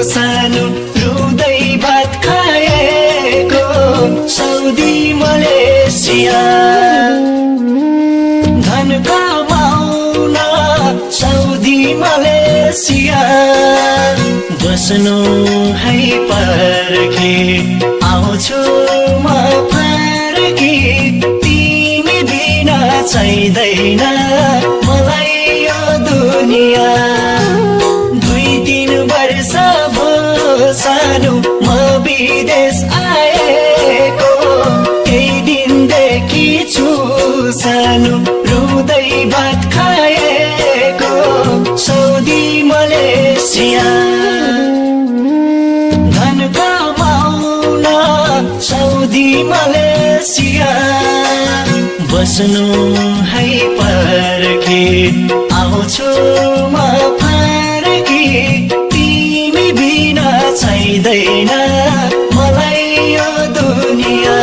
सानो रुँदै भात खाएको साउदी मलेसिया धन कमाउन साउदी मलेसिया बस्नु है पर्खे आउँछु म फर्की तिमी बिना चाहिँदैन मलाई यो दुनिया 2-3 वर्ष भयो सानो म विदेश आएको केही दिनदेखि छु सानो रुँदै भात खाएको साउदी मलेसिया धन कमाउन साउदी मलेसिया बस्नु है पर्खे आउँछु म फर्की तिमी बिना चाहिँदैन मलाई यो दुनिया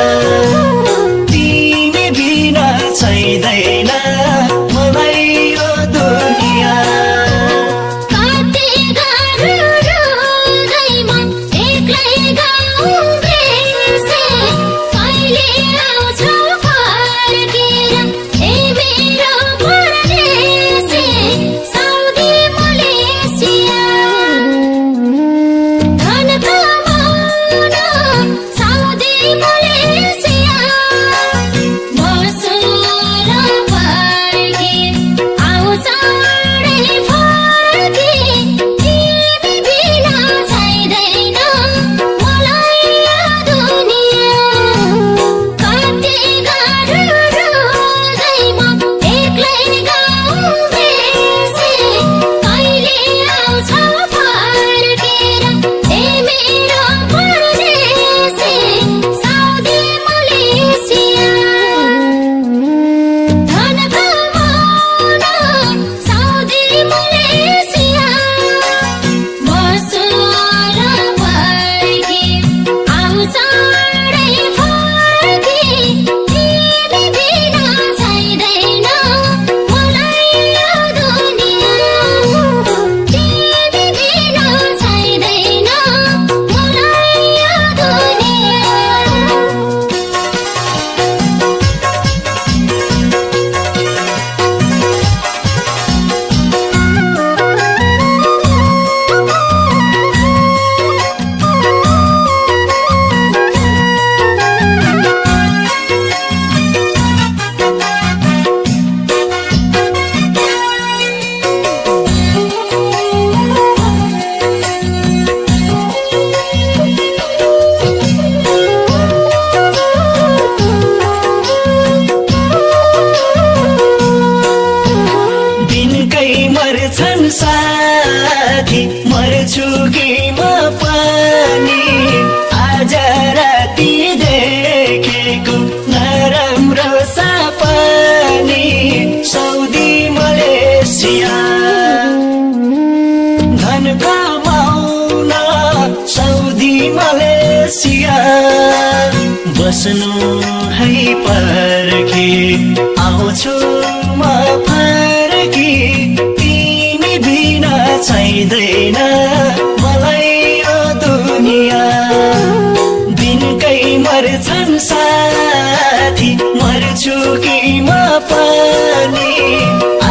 तिमी बिना चाहिँदैन मलाई यो दुनिया मर्छन् साथी मर्छु कि म पनि आज राति देखेको नराम्रो सपनी साउदी मलेसिया धन कमाउन साउदी मलेसिया बस्नु है पर्खे आउँछु म फर्की तिमी बिना चाहिँदैन मलाई यो दुनिया दिनकै मर्छन् साथी मर्छु कि म पनि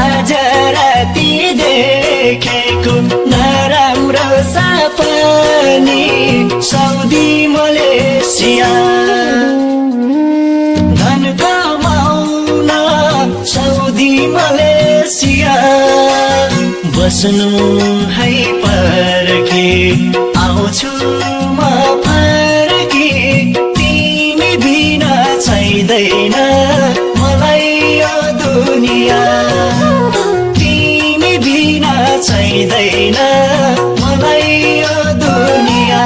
आज राति देखेको नराम्रो सपनी साउदी मलेसिया धन कमाउन साउदी मलेसिया बस्नु है पर्खे आउँछु म फर्की तिमी बिना चाहिँदैन मलाई यो दुनिया तिमी बिना चाहिँदैन मलाई यो दुनिया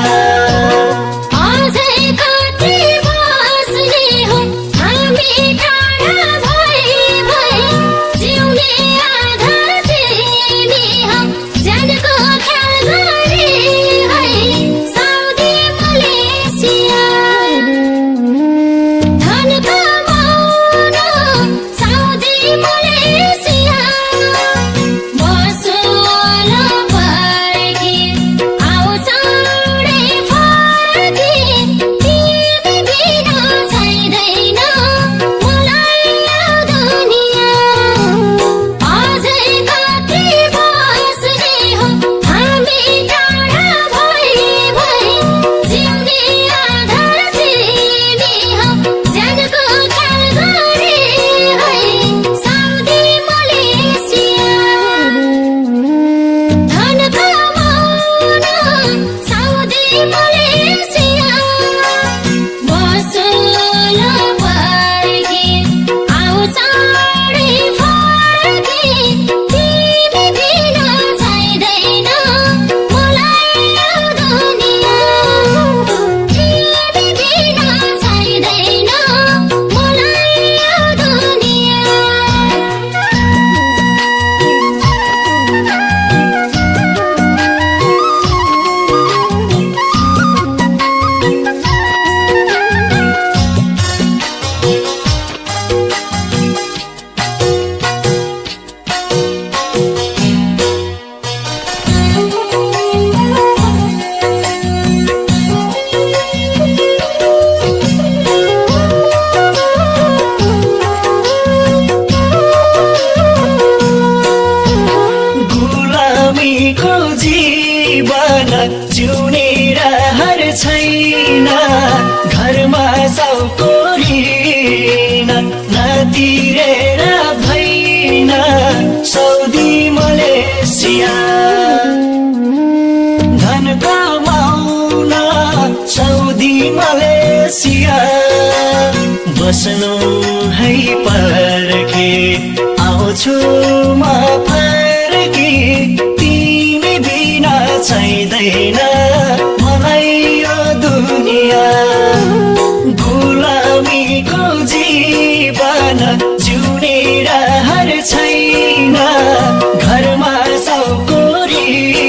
Malesia, गुलामीको जीवन जिउने रहर छैन घरमा साउकोरिन नतिरेर भइन सौदी मलेसिया धन कमाउन सौदी मलेसिया बस्नु है पर्खे आउँछु म फर्की तिमी बिना चाहिँदैन मलाई यो दुनिया गुलामीको जीवन जिउने रहर छैन घरमा साउकोरिन